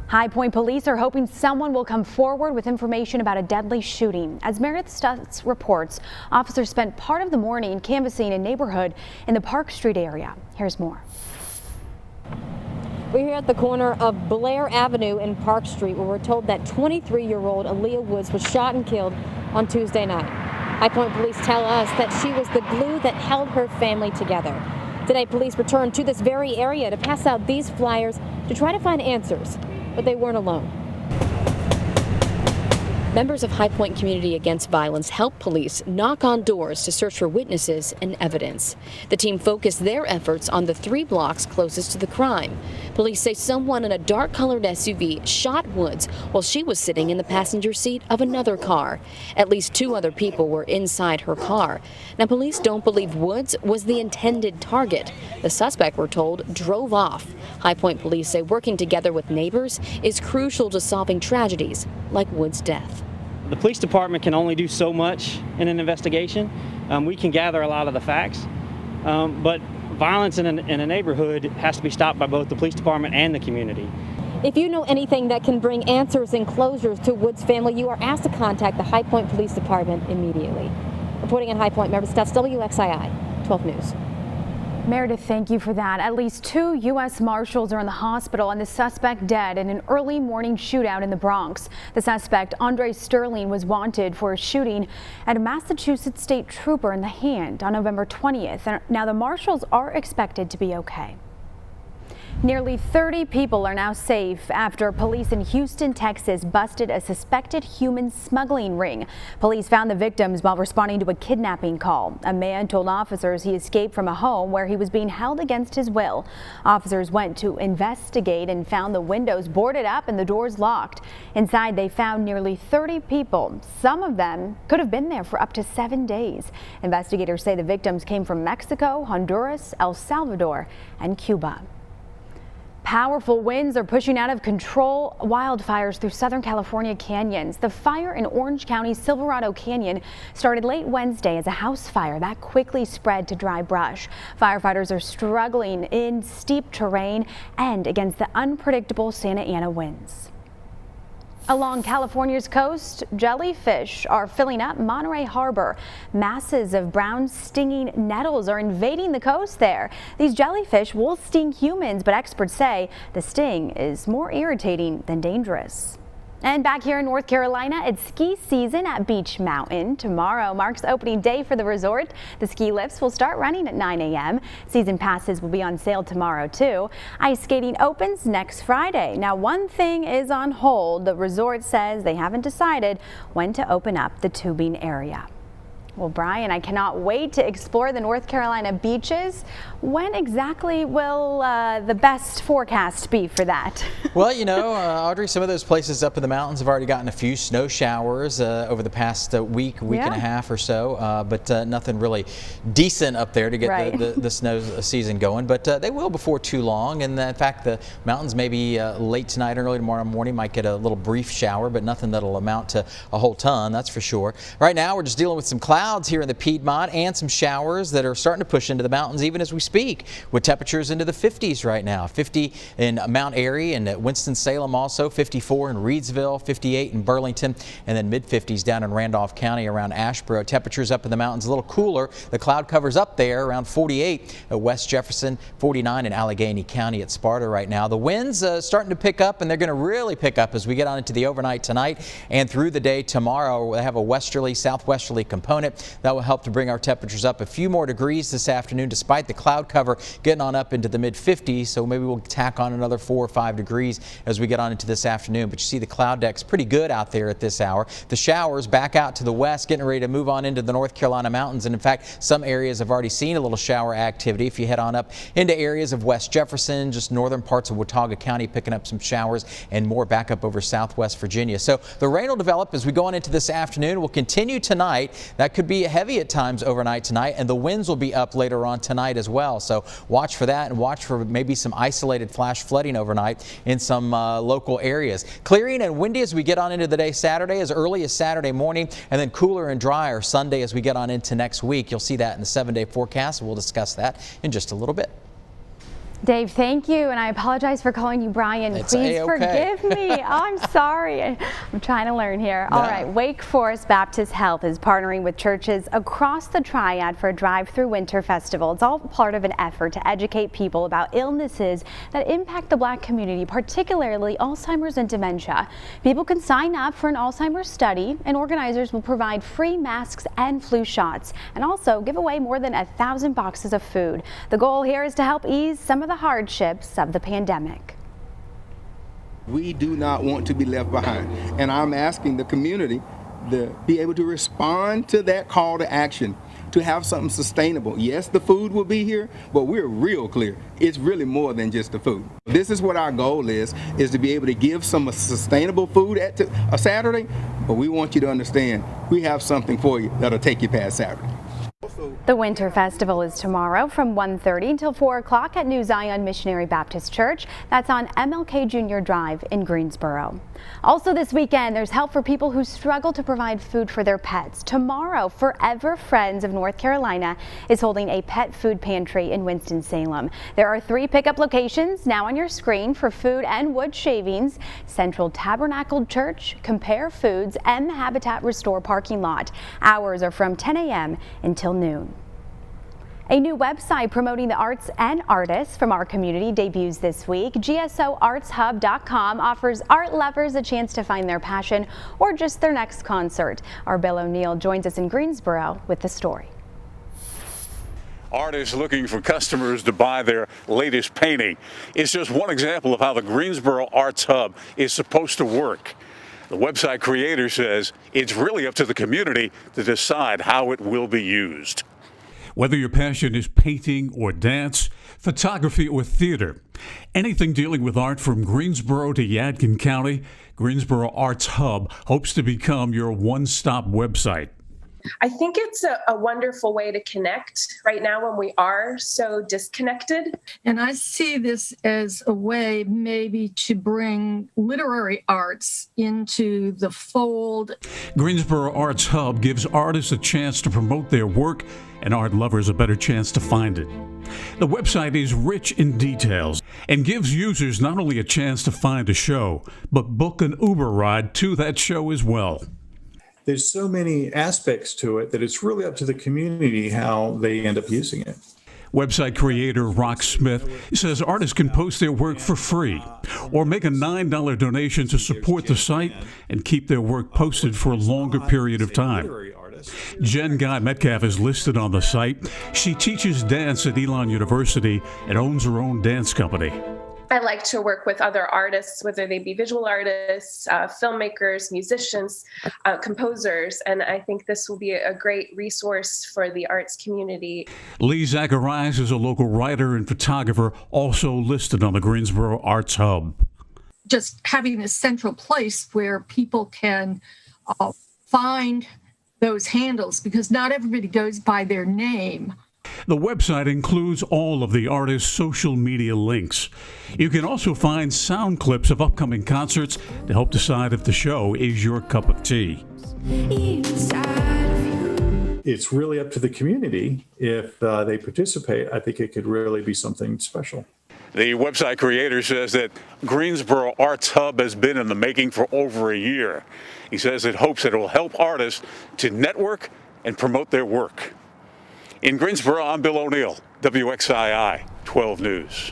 High Point police are hoping someone will come forward with information about a deadly shooting. As Meredith Stutz reports, officers spent part of the morning canvassing a neighborhood in the Park Street area. Here's more. We're here at the corner of Blair Avenue and Park Street, where we're told that 23-year-old Aaliyah Woods was shot and killed on Tuesday night. High Point police tell us that she was the glue that held her family together. Today, police returned to this very area to pass out these flyers to try to find answers, but they weren't alone. Members of High Point Community Against Violence help police knock on doors to search for witnesses and evidence. The team focused their efforts on the 3 blocks closest to the crime. Police say someone in a dark-colored SUV shot Woods while she was sitting in the passenger seat of another car. At least 2 other people were inside her car. Now, police don't believe Woods was the intended target. The suspect, we're told, drove off. High Point police say working together with neighbors is crucial to solving tragedies like Woods' death. The police department can only do so much in an investigation. We can gather a lot of the facts, but violence in a neighborhood has to be stopped by both the police department and the community. If you know anything that can bring answers and closures to Woods' family, you are asked to contact the High Point Police Department immediately. Reporting in High Point, Meredith Stutz, WXII 12 News. Meredith, thank you for that. At least 2 U.S. Marshals are in the hospital and the suspect dead in an early morning shootout in the Bronx. The suspect, Andre Sterling, was wanted for a shooting at a Massachusetts state trooper in the hand on November 20th. Now the Marshals are expected to be okay. Nearly 30 people are now safe after police in Houston, Texas busted a suspected human smuggling ring. Police found the victims while responding to a kidnapping call. A man told officers he escaped from a home where he was being held against his will. Officers went to investigate and found the windows boarded up and the doors locked. Inside, they found nearly 30 people. Some of them could have been there for up to 7 days. Investigators say the victims came from Mexico, Honduras, El Salvador, and Cuba. Powerful winds are pushing out of control wildfires through Southern California canyons. The fire in Orange County's Silverado Canyon started late Wednesday as a house fire that quickly spread to dry brush. Firefighters are struggling in steep terrain and against the unpredictable Santa Ana winds. Along California's coast, jellyfish are filling up Monterey Harbor. Masses of brown stinging nettles are invading the coast there. These jellyfish will sting humans, but experts say the sting is more irritating than dangerous. And back here in North Carolina, it's ski season at Beech Mountain. Tomorrow marks opening day for the resort. The ski lifts will start running at 9 a.m. Season passes will be on sale tomorrow, too. Ice skating opens next Friday. Now, one thing is on hold. The resort says they haven't decided when to open up the tubing area. Well, Brian, I cannot wait to explore the North Carolina beaches. When exactly will the best forecast be for that? Well, you know, Audrey, some of those places up in the mountains have already gotten a few snow showers over the past week and a half or so, but nothing really decent up there to get the snow season going. But they will before too long. And in fact, the mountains maybe late tonight, early tomorrow morning might get a little brief shower, but nothing that'll amount to a whole ton, that's for sure. Right now, we're just dealing with some clouds here in the Piedmont and some showers that are starting to push into the mountains even as we speak, with temperatures into the 50s right now. 50 in Mount Airy and at Winston-Salem also, 54 in Reidsville, 58 in Burlington, and then mid-50s down in Randolph County around Asheboro. Temperatures up in the mountains a little cooler. The cloud cover's up there around 48 at West Jefferson, 49 in Allegheny County at Sparta right now. The winds starting to pick up, and they're going to really pick up as we get on into the overnight tonight and through the day tomorrow. They have a westerly, southwesterly component that will help to bring our temperatures up a few more degrees this afternoon, despite the cloud cover getting on up into the mid-50s. So maybe we'll tack on another 4 or 5 degrees as we get on into this afternoon. But you see the cloud deck's pretty good out there at this hour. The showers back out to the west, getting ready to move on into the North Carolina mountains. And in fact, some areas have already seen a little shower activity. If you head on up into areas of West Jefferson, just northern parts of Watauga County, picking up some showers, and more back up over southwest Virginia. So the rain will develop as we go on into this afternoon. Will continue tonight. That could be heavy at times overnight tonight, and the winds will be up later on tonight as well. So watch for that, and watch for maybe some isolated flash flooding overnight in some local areas. Clearing and windy as we get on into the day Saturday, as early as Saturday morning, and then cooler and drier Sunday as we get on into next week. You'll see that in the 7-day forecast. We'll discuss that in just a little bit. Dave, thank you, and I apologize for calling you Brian. It's Please A-okay. forgive me. Oh, I'm sorry. I'm trying to learn here. All right, Wake Forest Baptist Health is partnering with churches across the Triad for a drive-through winter festival. It's all part of an effort to educate people about illnesses that impact the Black community, particularly Alzheimer's and dementia. People can sign up for an Alzheimer's study, and organizers will provide free masks and flu shots, and also give away more than 1,000 boxes of food. The goal here is to help ease some of the hardships of the pandemic. We do not want to be left behind, and I'm asking the community to be able to respond to that call to action, to have something sustainable. Yes, the food will be here, but we're real clear. It's really more than just the food. This is what our goal is to be able to give some sustainable food at a Saturday, but we want you to understand we have something for you that'll take you past Saturday. The Winter Festival is tomorrow from 1:30 until 4 o'clock at New Zion Missionary Baptist Church. That's on MLK Jr. Drive in Greensboro. Also this weekend, there's help for people who struggle to provide food for their pets. Tomorrow, Forever Friends of North Carolina is holding a pet food pantry in Winston-Salem. There are 3 pickup locations now on your screen for food and wood shavings: Central Tabernacle Church, Compare Foods, and the Habitat Restore parking lot. Hours are from 10 a.m. until noon. A new website promoting the arts and artists from our community debuts this week. GSOArtsHub.com offers art lovers a chance to find their passion or just their next concert. Our Bill O'Neill joins us in Greensboro with the story. Artists looking for customers to buy their latest painting. It's just one example of how the Greensboro Arts Hub is supposed to work. The website creator says it's really up to the community to decide how it will be used. Whether your passion is painting or dance, photography or theater, anything dealing with art from Greensboro to Yadkin County, Greensboro Arts Hub hopes to become your one-stop website. I think it's a wonderful way to connect right now when we are so disconnected. And I see this as a way maybe to bring literary arts into the fold. Greensboro Arts Hub gives artists a chance to promote their work and art lovers a better chance to find it. The website is rich in details and gives users not only a chance to find a show, but book an Uber ride to that show as well. There's so many aspects to it that it's really up to the community how they end up using it. Website creator Rock Smith says artists can post their work for free or make a $9 donation to support the site and keep their work posted for a longer period of time. Jen Guy Metcalf is listed on the site. She teaches dance at Elon University and owns her own dance company. I like to work with other artists, whether they be visual artists, filmmakers, musicians, composers, and I think this will be a great resource for the arts community. Lee Zacharias is a local writer and photographer, also listed on the Greensboro Arts Hub. Just having this central place where people can find those handles, because not everybody goes by their name. The website includes all of the artist's social media links. You can also find sound clips of upcoming concerts to help decide if the show is your cup of tea. It's really up to the community. If they participate, I think it could really be something special. The website creator says that Greensboro Arts Hub has been in the making for over a year. He says it hopes that it will help artists to network and promote their work. In Greensboro, I'm Bill O'Neill, WXII 12 News.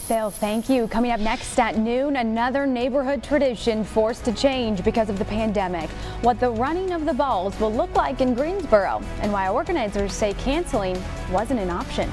Bill, thank you. Coming up next at noon, another neighborhood tradition forced to change because of the pandemic. What the running of the balls will look like in Greensboro and why organizers say canceling wasn't an option.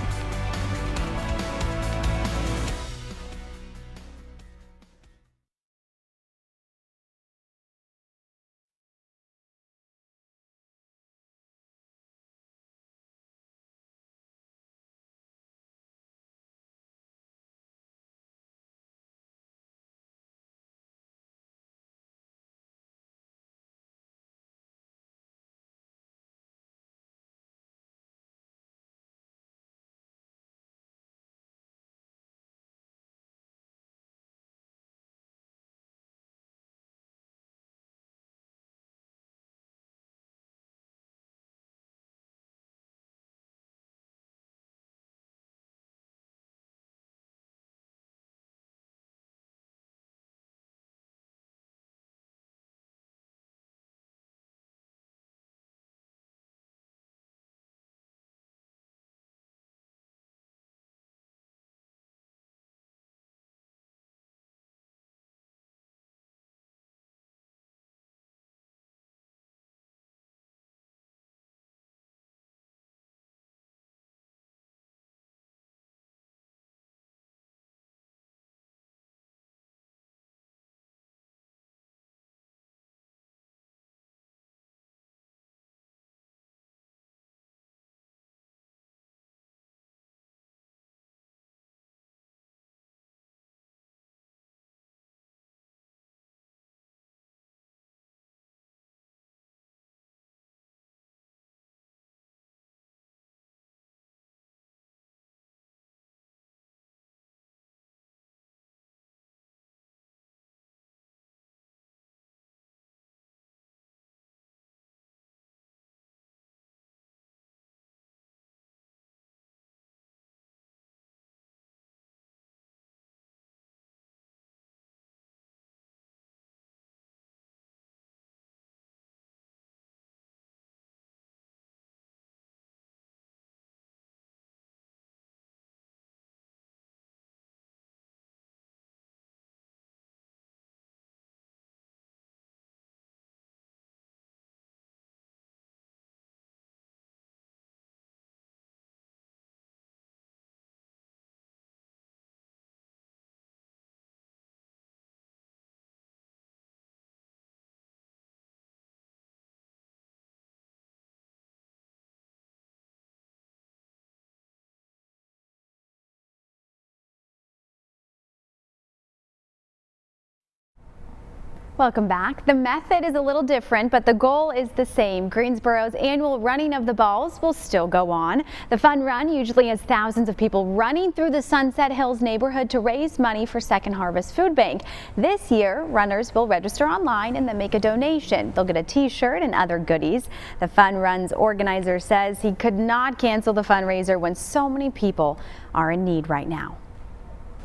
Welcome back. The method is a little different, but the goal is the same. Greensboro's annual running of the balls will still go on. The fun run usually has thousands of people running through the Sunset Hills neighborhood to raise money for Second Harvest Food Bank. This year, runners will register online and then make a donation. They'll get a t-shirt and other goodies. The fun run's organizer says he could not cancel the fundraiser when so many people are in need right now.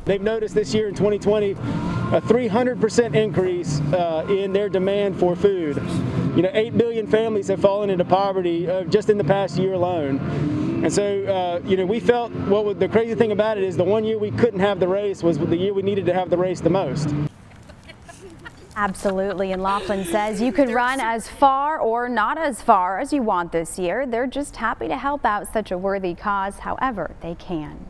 They've noticed this year in 2020 a 300% increase in their demand for food. 8 million families have fallen into poverty just in the past year alone. And so, we felt the crazy thing about it is the one year we couldn't have the race was the year we needed to have the race the most. Absolutely, and Laughlin says you can run as far or not as far as you want this year. They're just happy to help out such a worthy cause however they can.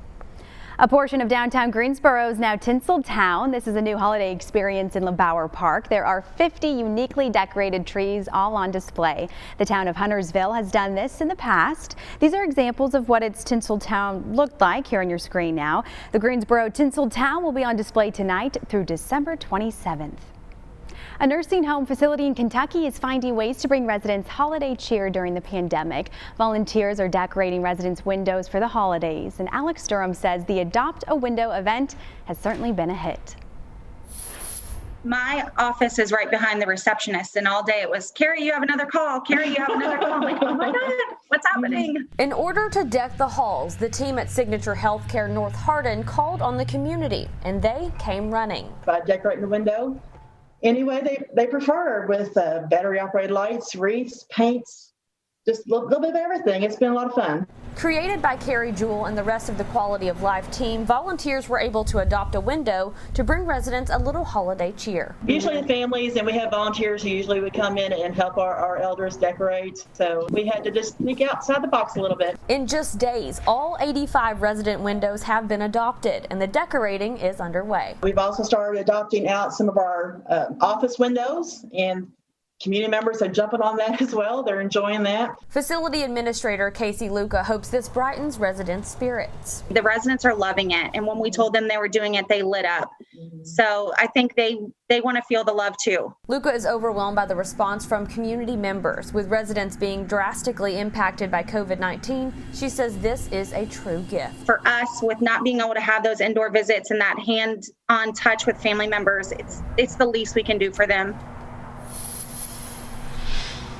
A portion of downtown Greensboro is now Tinseltown. This is a new holiday experience in LeBauer Park. There are 50 uniquely decorated trees all on display. The town of Huntersville has done this in the past. These are examples of what its Tinseltown looked like here on your screen now. The Greensboro Tinseltown will be on display tonight through December 27th. A nursing home facility in Kentucky is finding ways to bring residents holiday cheer during the pandemic. Volunteers are decorating residents' windows for the holidays, and Alex Durham says the Adopt a Window event has certainly been a hit. My office is right behind the receptionist, and all day it was, Carrie, you have another call. Carrie, you have another call. I'm like, oh my God, what's happening? In order to deck the halls, the team at Signature Healthcare North Hardin called on the community, and they came running. By decorating the window any way they prefer, with battery-operated lights, wreaths, paints, just a little bit of everything. It's been a lot of fun. Created by Carrie Jewell and the rest of the Quality of Life team, volunteers were able to adopt a window to bring residents a little holiday cheer. Usually the families, and we have volunteers who usually would come in and help our elders decorate. So we had to just think outside the box a little bit. In just days, all 85 resident windows have been adopted, and the decorating is underway. We've also started adopting out some of our office windows, and community members are jumping on that as well. They're enjoying that. Facility Administrator Casey Luca hopes this brightens residents' spirits. The residents are loving it, and when we told them they were doing it, they lit up. So I think they want to feel the love too. Luca is overwhelmed by the response from community members. With residents being drastically impacted by COVID-19, she says this is a true gift. For us, with not being able to have those indoor visits and that hand-on touch with family members, it's the least we can do for them.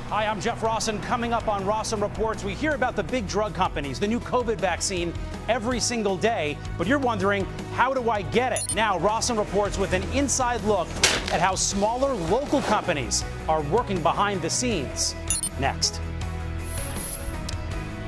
Hi, I'm Jeff Rawson. Coming up on Rawson Reports, we hear about the big drug companies, the new COVID vaccine every single day, but you're wondering, how do I get it? Now, Rawson Reports with an inside look at how smaller local companies are working behind the scenes. Next.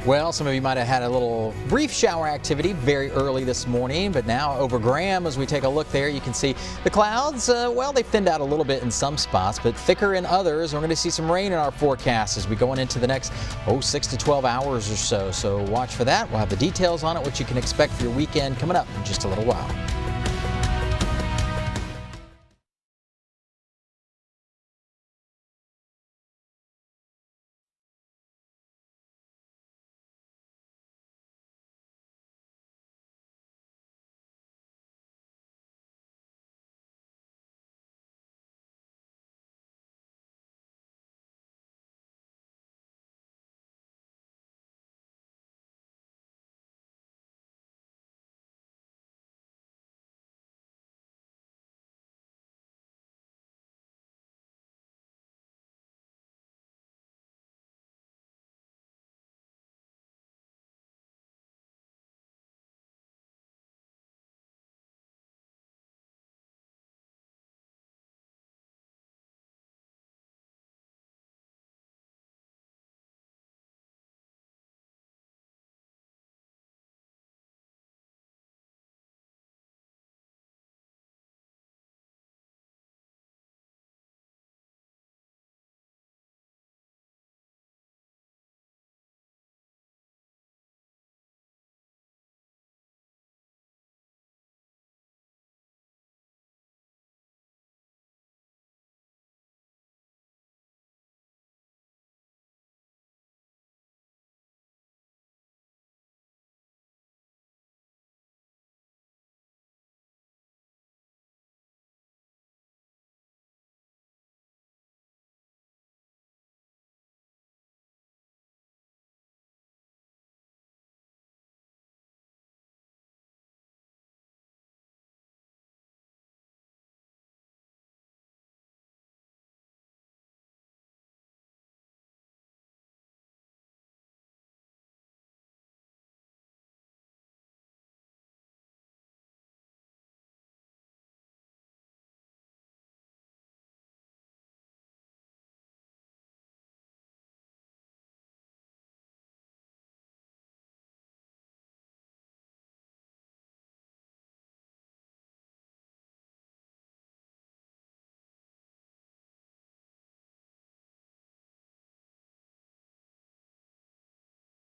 Well, some of you might have had a little brief shower activity very early this morning, but now over Graham, as we take a look there, you can see the clouds, well, they thinned out a little bit in some spots, but thicker in others. We're going to see some rain in our forecast as we go into the next, 6 to 12 hours or so. So watch for that. We'll have the details on it, what you can expect for your weekend coming up in just a little while.